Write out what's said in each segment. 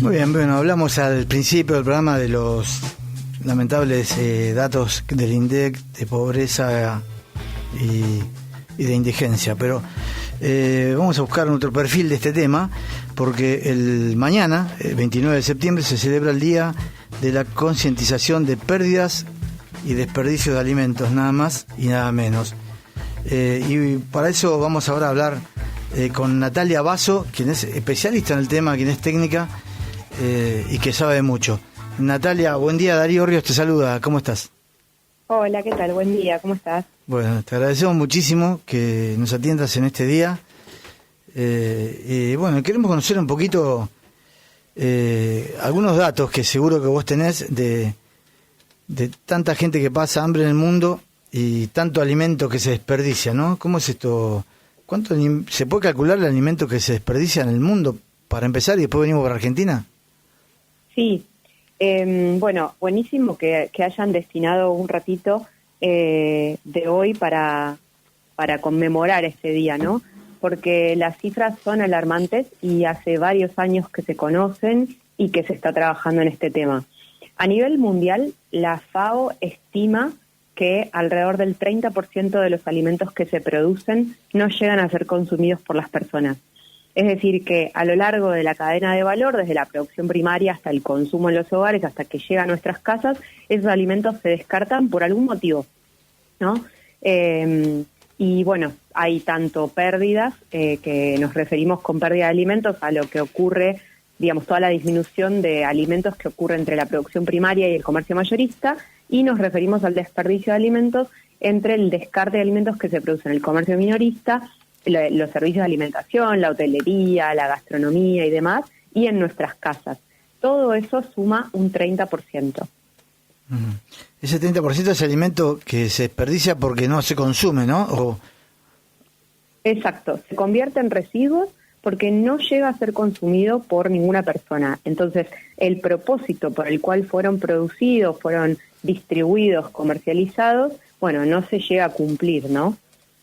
Muy bien, bueno, hablamos al principio del programa de los lamentables datos del INDEC de pobreza y de indigencia, pero vamos a buscar otro perfil de este tema, porque mañana, el 29 de septiembre, se celebra el Día de la Concientización de Pérdidas y Desperdicios de Alimentos, nada más y nada menos. Y para eso vamos ahora a hablar con Natalia Basso, quien es especialista en el tema, quien es técnica y que sabe mucho. Natalia, buen día. Darío Ríos te saluda. ¿Cómo estás? Hola, ¿qué tal? Buen día, ¿cómo estás? Bueno, te agradecemos muchísimo que nos atiendas en este día. Y bueno, queremos conocer un poquito algunos datos que seguro que vos tenés de tanta gente que pasa hambre en el mundo y tanto alimento que se desperdicia, ¿no? ¿Cómo es esto? ¿Cuánto se puede calcular el alimento que se desperdicia en el mundo para empezar y después venimos para Argentina? Sí, bueno, buenísimo que hayan destinado un ratito de hoy para conmemorar este día, ¿no? Porque las cifras son alarmantes y hace varios años que se conocen y que se está trabajando en este tema. A nivel mundial, la FAO estima que alrededor del 30% de los alimentos que se producen no llegan a ser consumidos por las personas. Es decir, que a lo largo de la cadena de valor, desde la producción primaria hasta el consumo en los hogares, hasta que llega a nuestras casas, esos alimentos se descartan por algún motivo, ¿no? Y bueno, hay tanto pérdidas, que nos referimos con pérdida de alimentos a lo que ocurre, digamos, toda la disminución de alimentos que ocurre entre la producción primaria y el comercio mayorista, y nos referimos al desperdicio de alimentos entre el descarte de alimentos que se producen en el comercio minorista, los servicios de alimentación, la hotelería, la gastronomía y demás, y en nuestras casas. Todo eso suma un 30%. Ese 30% es alimento que se desperdicia porque no se consume, ¿no? Exacto, se convierte en residuos porque no llega a ser consumido por ninguna persona. Entonces, el propósito por el cual fueron producidos, fueron distribuidos, comercializados, bueno, no se llega a cumplir, ¿no?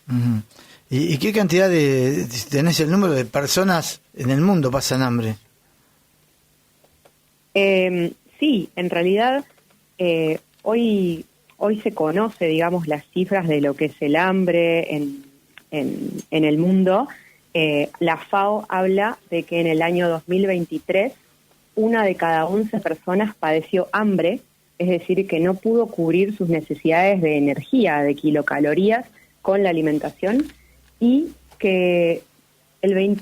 Uh-huh. ¿Y qué cantidad tenés el número de personas en el mundo pasan hambre? Sí, en realidad hoy se conoce, digamos, las cifras de lo que es el hambre en el mundo. La FAO habla de que en el año 2023 una de cada 11 personas padeció hambre, es decir, que no pudo cubrir sus necesidades de energía, de kilocalorías, con la alimentación, y que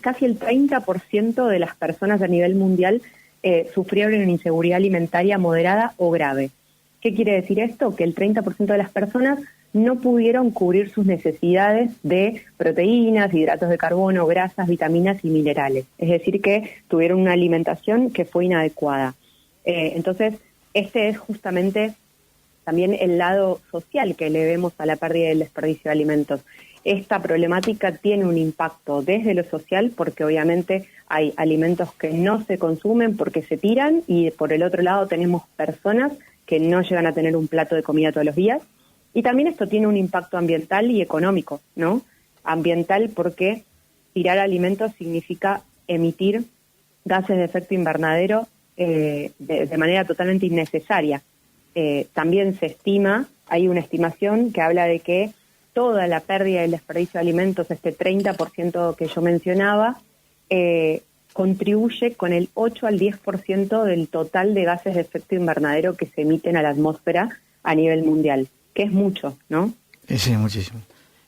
casi el 30% de las personas a nivel mundial sufrieron una inseguridad alimentaria moderada o grave. ¿Qué quiere decir esto? Que el 30% de las personas no pudieron cubrir sus necesidades de proteínas, hidratos de carbono, grasas, vitaminas y minerales. Es decir, que tuvieron una alimentación que fue inadecuada. Entonces, este es justamente también el lado social que le vemos a la pérdida y el desperdicio de alimentos. Esta problemática tiene un impacto desde lo social porque obviamente hay alimentos que no se consumen porque se tiran, y por el otro lado tenemos personas que no llegan a tener un plato de comida todos los días. Y también esto tiene un impacto ambiental y económico, ¿no? Ambiental porque tirar alimentos significa emitir gases de efecto invernadero de manera totalmente innecesaria. También se estima, hay una estimación que habla de que toda la pérdida y el desperdicio de alimentos, este 30% que yo mencionaba, contribuye con el 8 al 10% del total de gases de efecto invernadero que se emiten a la atmósfera a nivel mundial, que es mucho, ¿no? Sí, muchísimo.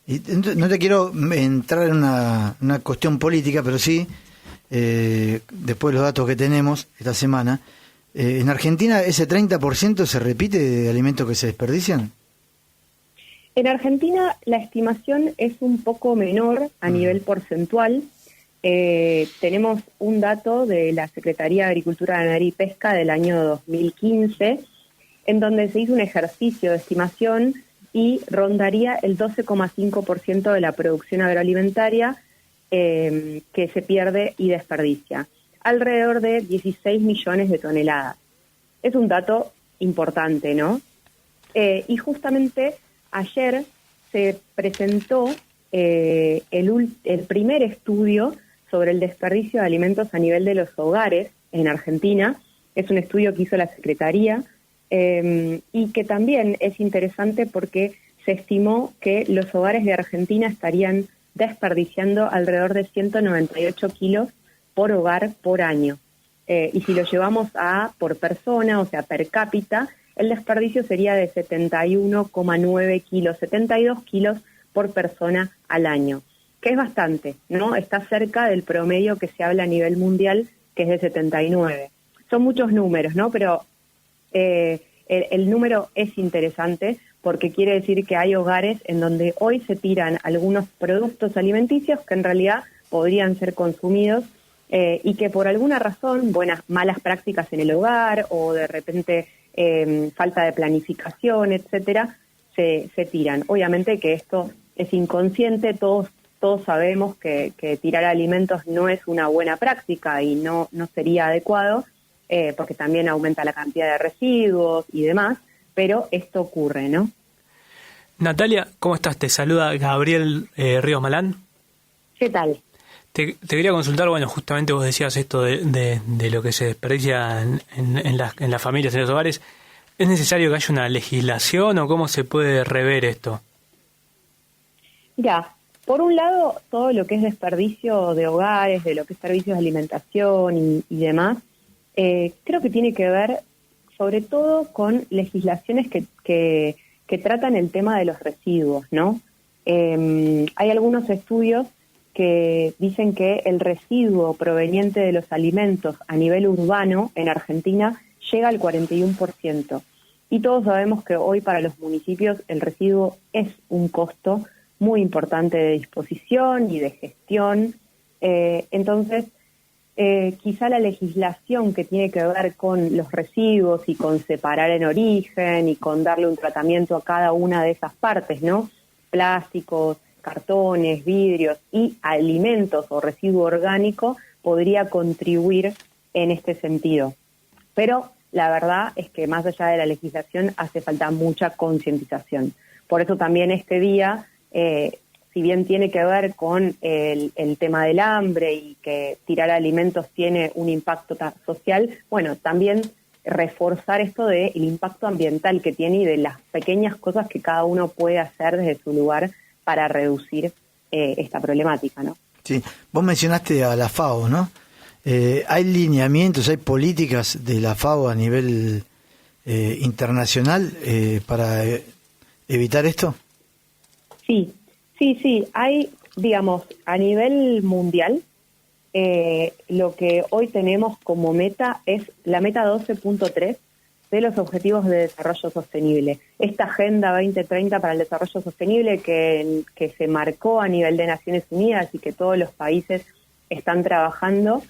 Y no te quiero entrar en una cuestión política, pero sí, después de los datos que tenemos esta semana, ¿en Argentina ese 30% se repite de alimentos que se desperdician? En Argentina la estimación es un poco menor a nivel porcentual. Tenemos un dato de la Secretaría de Agricultura, Ganadería y Pesca del año 2015, en donde se hizo un ejercicio de estimación y rondaría el 12,5% de la producción agroalimentaria que se pierde y desperdicia, alrededor de 16 millones de toneladas. Es un dato importante, ¿no? Y justamente ayer se presentó el primer estudio sobre el desperdicio de alimentos a nivel de los hogares en Argentina. Es un estudio que hizo la Secretaría y que también es interesante porque se estimó que los hogares de Argentina estarían desperdiciando alrededor de 198 kilos por hogar por año. Y si lo llevamos a por persona, o sea, per cápita, el desperdicio sería de 71,9 kilos, 72 kilos por persona al año, que es bastante, ¿no? Está cerca del promedio que se habla a nivel mundial, que es de 79. Son muchos números, ¿no? Pero el número es interesante porque quiere decir que hay hogares en donde hoy se tiran algunos productos alimenticios que en realidad podrían ser consumidos y que por alguna razón, malas prácticas en el hogar o de repente falta de planificación, etcétera, se tiran. Obviamente que esto es inconsciente, todos sabemos que tirar alimentos no es una buena práctica y no sería adecuado, porque también aumenta la cantidad de residuos y demás, pero esto ocurre, ¿no? Natalia, ¿cómo estás? Te saluda Gabriel Ríos Malán. ¿Qué tal? Te quería consultar, justamente vos decías esto de lo que se desperdicia en las familias, en los hogares. ¿Es necesario que haya una legislación o cómo se puede rever esto? Mira, por un lado, todo lo que es desperdicio de hogares, de lo que es servicios de alimentación y demás, creo que tiene que ver sobre todo con legislaciones que tratan el tema de los residuos, ¿no? Hay algunos estudios que dicen que el residuo proveniente de los alimentos a nivel urbano en Argentina llega al 41%. Y todos sabemos que hoy para los municipios el residuo es un costo muy importante de disposición y de gestión. Entonces, quizá la legislación que tiene que ver con los residuos y con separar en origen y con darle un tratamiento a cada una de esas partes, ¿no? Plásticos, cartones, vidrios y alimentos o residuo orgánico podría contribuir en este sentido. Pero la verdad es que más allá de la legislación hace falta mucha concientización. Por eso también este día, si bien tiene que ver con el tema del hambre y que tirar alimentos tiene un impacto social, también reforzar esto del impacto ambiental que tiene y de las pequeñas cosas que cada uno puede hacer desde su lugar para reducir esta problemática, ¿no? Sí, vos mencionaste a la FAO, ¿no? ¿Hay lineamientos, hay políticas de la FAO a nivel internacional para evitar esto? Sí. Hay, digamos, a nivel mundial, lo que hoy tenemos como meta es la meta 12.3 de los Objetivos de Desarrollo Sostenible. Esta Agenda 2030 para el Desarrollo Sostenible que se marcó a nivel de Naciones Unidas y que todos los países están trabajando,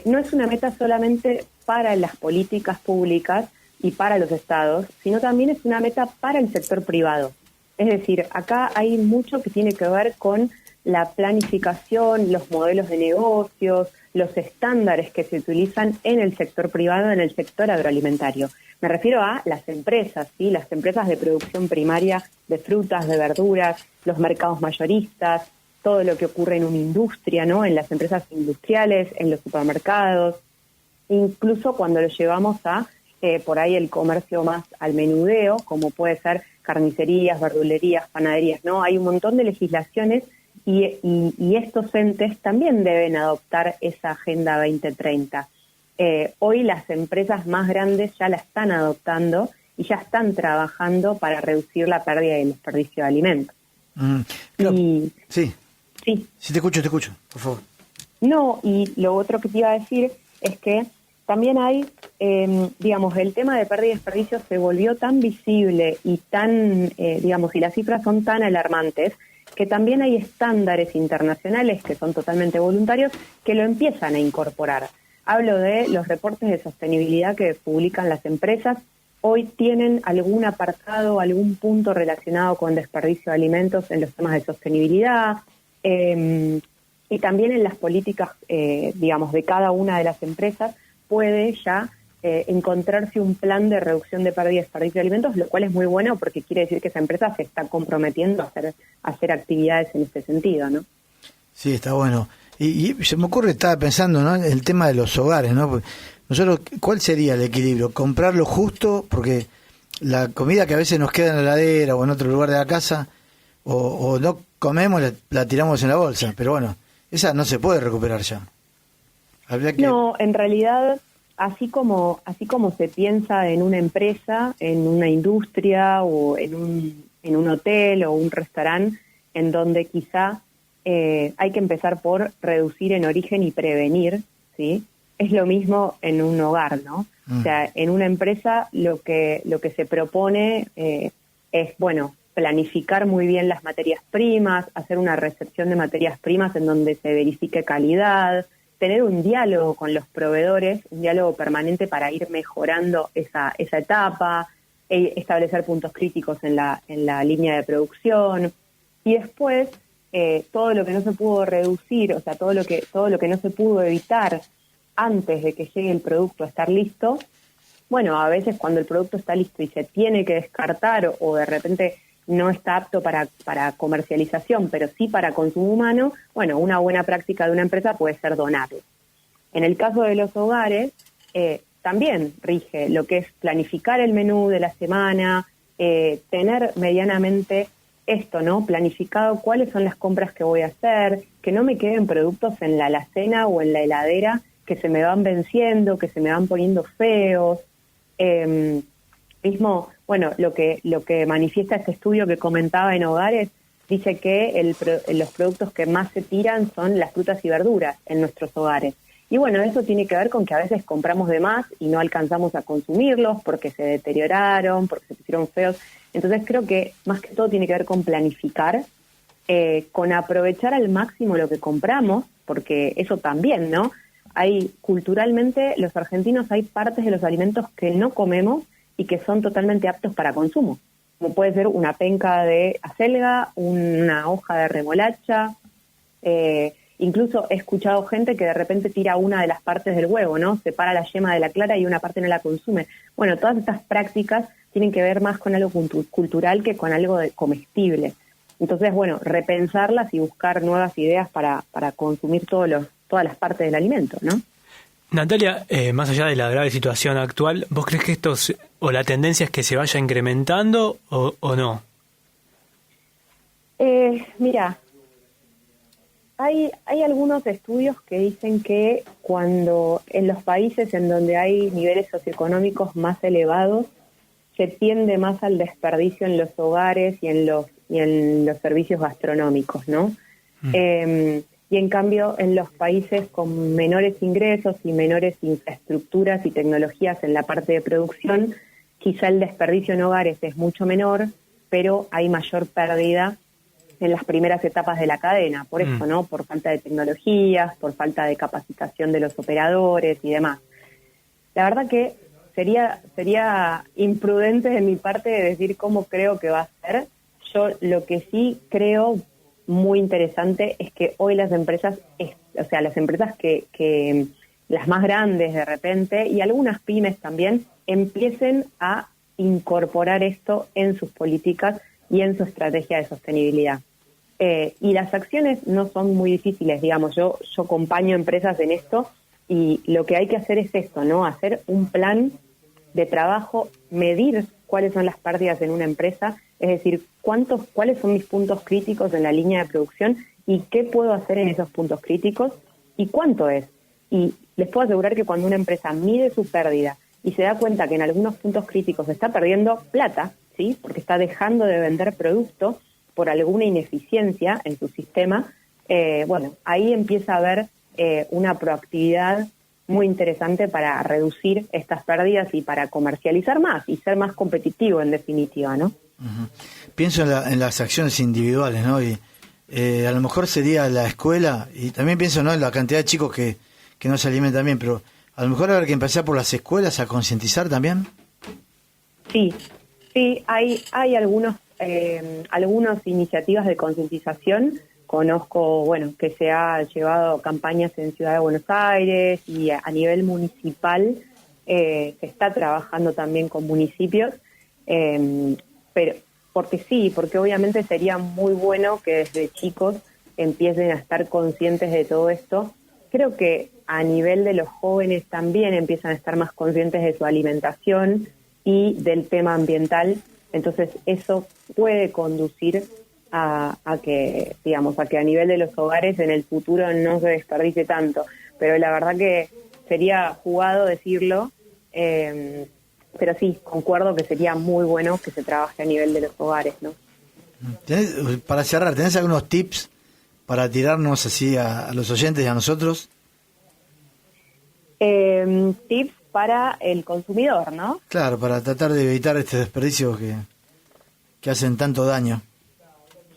no es una meta solamente para las políticas públicas y para los estados, sino también es una meta para el sector privado. Es decir, acá hay mucho que tiene que ver con la planificación, los modelos de negocios, los estándares que se utilizan en el sector privado, en el sector agroalimentario. Me refiero a las empresas, ¿sí? Las empresas de producción primaria de frutas, de verduras, los mercados mayoristas, todo lo que ocurre en una industria, ¿no? En las empresas industriales, en los supermercados, incluso cuando lo llevamos a por ahí el comercio más al menudeo, como puede ser carnicerías, verdulerías, panaderías, ¿no? Hay un montón de legislaciones y estos entes también deben adoptar esa Agenda 2030. Hoy las empresas más grandes ya la están adoptando y ya están trabajando para reducir la pérdida y el desperdicio de alimentos. Sí, te escucho, por favor. No, y lo otro que te iba a decir es que también hay, el tema de pérdida y desperdicio se volvió tan visible y tan, y las cifras son tan alarmantes, que también hay estándares internacionales que son totalmente voluntarios que lo empiezan a incorporar. Hablo de los reportes de sostenibilidad que publican las empresas. Hoy tienen algún apartado, algún punto relacionado con desperdicio de alimentos en los temas de sostenibilidad y también en las políticas, de cada una de las empresas puede ya encontrarse un plan de reducción de pérdida y desperdicio de alimentos, lo cual es muy bueno porque quiere decir que esa empresa se está comprometiendo a hacer actividades en este sentido, ¿no? Sí, está bueno. Y se me ocurre, estaba pensando, ¿no?, el tema de los hogares, ¿no? Porque nosotros, ¿cuál sería el equilibrio? ¿Comprar lo justo? Porque la comida que a veces nos queda en la heladera o en otro lugar de la casa, o no comemos, la tiramos en la bolsa. Pero bueno, esa no se puede recuperar ya. Habría que... No, en realidad, así como se piensa en una empresa, en una industria o en un hotel o un restaurante, en donde quizá hay que empezar por reducir en origen y prevenir, ¿sí? Es lo mismo en un hogar, ¿no? O sea, en una empresa lo que se propone es, bueno, planificar muy bien las materias primas, hacer una recepción de materias primas en donde se verifique calidad, tener un diálogo con los proveedores, un diálogo permanente para ir mejorando esa etapa, establecer puntos críticos en la línea de producción, y después todo lo que no se pudo reducir, o sea, todo lo que no se pudo evitar antes de que llegue el producto a estar listo. Bueno, a veces cuando el producto está listo y se tiene que descartar o de repente no está apto para comercialización, pero sí para consumo humano, bueno, una buena práctica de una empresa puede ser donarlo. En el caso de los hogares, también rige lo que es planificar el menú de la semana, tener medianamente esto, ¿no?, planificado cuáles son las compras que voy a hacer, que no me queden productos en la alacena o en la heladera que se me van venciendo, que se me van poniendo feos. Mismo, bueno, lo que manifiesta este estudio que comentaba en hogares, dice que los productos que más se tiran son las frutas y verduras en nuestros hogares. Y bueno, eso tiene que ver con que a veces compramos de más y no alcanzamos a consumirlos porque se deterioraron, porque se pusieron feos. Entonces creo que más que todo tiene que ver con planificar, con aprovechar al máximo lo que compramos, porque eso también, ¿no? Culturalmente, los argentinos, hay partes de los alimentos que no comemos y que son totalmente aptos para consumo, como puede ser una penca de acelga, una hoja de remolacha, incluso he escuchado gente que de repente tira una de las partes del huevo, ¿no? Separa la yema de la clara y una parte no la consume. Bueno, todas estas prácticas tienen que ver más con algo cultural que con algo comestible. Entonces, bueno, repensarlas y buscar nuevas ideas para consumir todas las partes del alimento, ¿no? Natalia, más allá de la grave situación actual, ¿vos crees que o la tendencia es que se vaya incrementando o no? Mira, hay algunos estudios que dicen que cuando en los países en donde hay niveles socioeconómicos más elevados, se tiende más al desperdicio en los hogares y en los servicios gastronómicos, ¿no? Y en cambio, en los países con menores ingresos y menores infraestructuras y tecnologías en la parte de producción, quizá el desperdicio en hogares es mucho menor, pero hay mayor pérdida en las primeras etapas de la cadena, por eso, ¿no? Por falta de tecnologías, por falta de capacitación de los operadores y demás. La verdad que sería imprudente de mi parte de decir cómo creo que va a ser. Yo lo que sí creo muy interesante es que hoy las empresas, las empresas que las más grandes de repente, y algunas pymes también, empiecen a incorporar esto en sus políticas y en su estrategia de sostenibilidad. Y las acciones no son muy difíciles, digamos, yo acompaño empresas en esto y lo que hay que hacer es esto, ¿no? Hacer un plan de trabajo, medir cuáles son las pérdidas en una empresa, es decir, cuáles son mis puntos críticos en la línea de producción y qué puedo hacer en esos puntos críticos y cuánto es. Y les puedo asegurar que cuando una empresa mide su pérdida y se da cuenta que en algunos puntos críticos está perdiendo plata, ¿sí?, porque está dejando de vender productos por alguna ineficiencia en su sistema, bueno, ahí empieza a haber una proactividad muy interesante para reducir estas pérdidas y para comercializar más y ser más competitivo en definitiva, ¿no? Uh-huh. Pienso en las acciones individuales, ¿no? Y a lo mejor sería la escuela, y también pienso, ¿no?, en la cantidad de chicos que no se alimentan bien, pero a lo mejor habrá que empezar por las escuelas a concientizar también. Sí, hay algunas iniciativas de concientización. Conozco, bueno, que se ha llevado campañas en Ciudad de Buenos Aires y a nivel municipal se está trabajando también con municipios, pero porque obviamente sería muy bueno que desde chicos empiecen a estar conscientes de todo esto. Creo que a nivel de los jóvenes también empiezan a estar más conscientes de su alimentación y del tema ambiental. Entonces eso puede conducir a que, digamos, a que a nivel de los hogares en el futuro no se desperdicie tanto. Pero la verdad que sería jugado decirlo, pero sí, concuerdo que sería muy bueno que se trabaje a nivel de los hogares, ¿no? Para cerrar, ¿tenés algunos tips para tirarnos así a los oyentes y a nosotros? Tips para el consumidor, ¿no? Claro, para tratar de evitar este desperdicio que hacen tanto daño.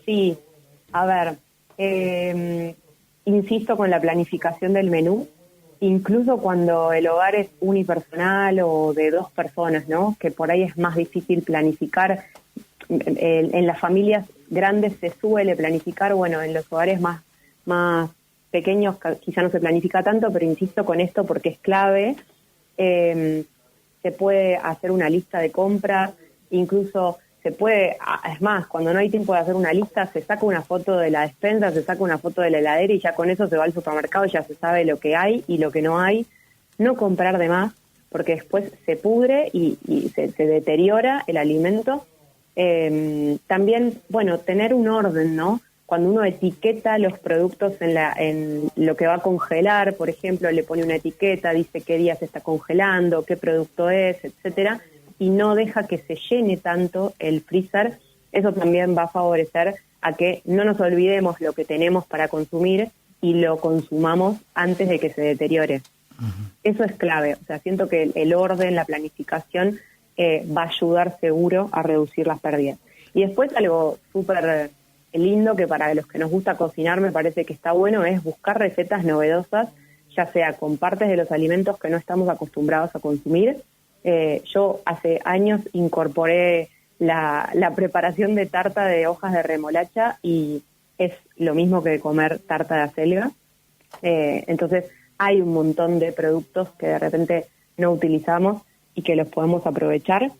Sí, a ver, insisto con la planificación del menú, incluso cuando el hogar es unipersonal o de 2 personas, ¿no? Que por ahí es más difícil planificar. En las familias grandes se suele planificar, bueno, en los hogares más pequeños quizá no se planifica tanto, pero insisto con esto porque es clave. Se puede hacer una lista de compras, incluso se puede, es más, cuando no hay tiempo de hacer una lista, se saca una foto de la despensa, se saca una foto de la heladera y ya con eso se va al supermercado y ya se sabe lo que hay y lo que no hay. No comprar de más, porque después se pudre y se deteriora el alimento. También, bueno, tener un orden, ¿no? Cuando uno etiqueta los productos en lo que va a congelar, por ejemplo, le pone una etiqueta, dice qué día se está congelando, qué producto es, etcétera, y no deja que se llene tanto el freezer, eso también va a favorecer a que no nos olvidemos lo que tenemos para consumir y lo consumamos antes de que se deteriore. Uh-huh. Eso es clave, o sea, siento que el orden, la planificación va a ayudar seguro a reducir las pérdidas. Y después algo súper lindo que para los que nos gusta cocinar me parece que está bueno es buscar recetas novedosas, ya sea con partes de los alimentos que no estamos acostumbrados a consumir. Yo hace años incorporé la preparación de tarta de hojas de remolacha y es lo mismo que comer tarta de acelga. Entonces hay un montón de productos que de repente no utilizamos y que los podemos aprovechar.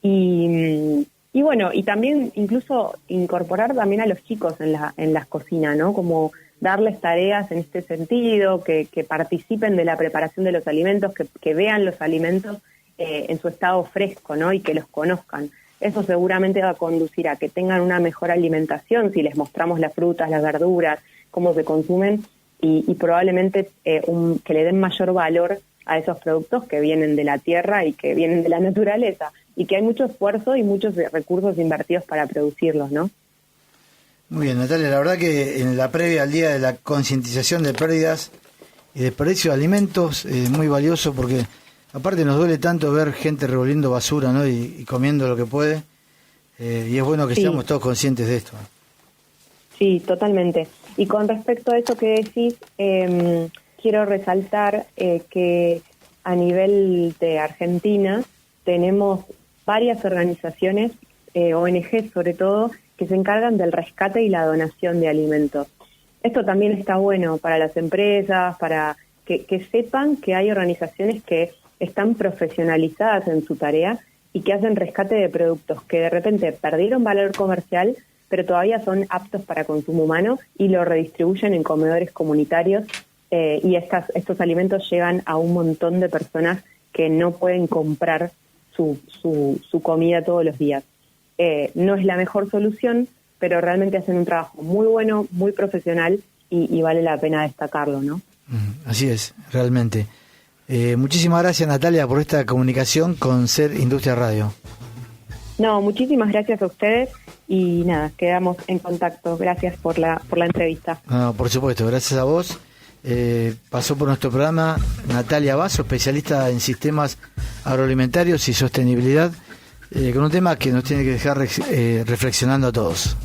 Y bueno, y también incluso incorporar también a los chicos en las cocinas, ¿no? Como darles tareas en este sentido, que participen de la preparación de los alimentos, que vean los alimentos en su estado fresco, ¿no? Y que los conozcan. Eso seguramente va a conducir a que tengan una mejor alimentación si les mostramos las frutas, las verduras, cómo se consumen y probablemente que le den mayor valor a esos productos que vienen de la tierra y que vienen de la naturaleza y que hay mucho esfuerzo y muchos recursos invertidos para producirlos, ¿no? Muy bien, Natalia, la verdad que en la previa al día de la concientización de pérdidas y desperdicio de alimentos es muy valioso porque aparte nos duele tanto ver gente revolviendo basura, ¿no? Y comiendo lo que puede y es bueno que seamos todos conscientes de esto. Sí, totalmente. Y con respecto a eso que decís, quiero resaltar que a nivel de Argentina tenemos varias organizaciones, ONG sobre todo, que se encargan del rescate y la donación de alimentos. Esto también está bueno para las empresas, para que sepan que hay organizaciones que están profesionalizadas en su tarea y que hacen rescate de productos que de repente perdieron valor comercial, pero todavía son aptos para consumo humano y lo redistribuyen en comedores comunitarios y estos alimentos llegan a un montón de personas que no pueden comprar su comida todos los días. No es la mejor solución, pero realmente hacen un trabajo muy bueno, muy profesional y vale la pena destacarlo, ¿no? Así es, realmente. Muchísimas gracias, Natalia, por esta comunicación con Ser Industria Radio. No, muchísimas gracias a ustedes y nada, quedamos en contacto. Gracias por la entrevista. No, por supuesto, gracias a vos. Pasó por nuestro programa Natalia Basso, especialista en sistemas agroalimentarios y sostenibilidad, con un tema que nos tiene que dejar reflexionando a todos.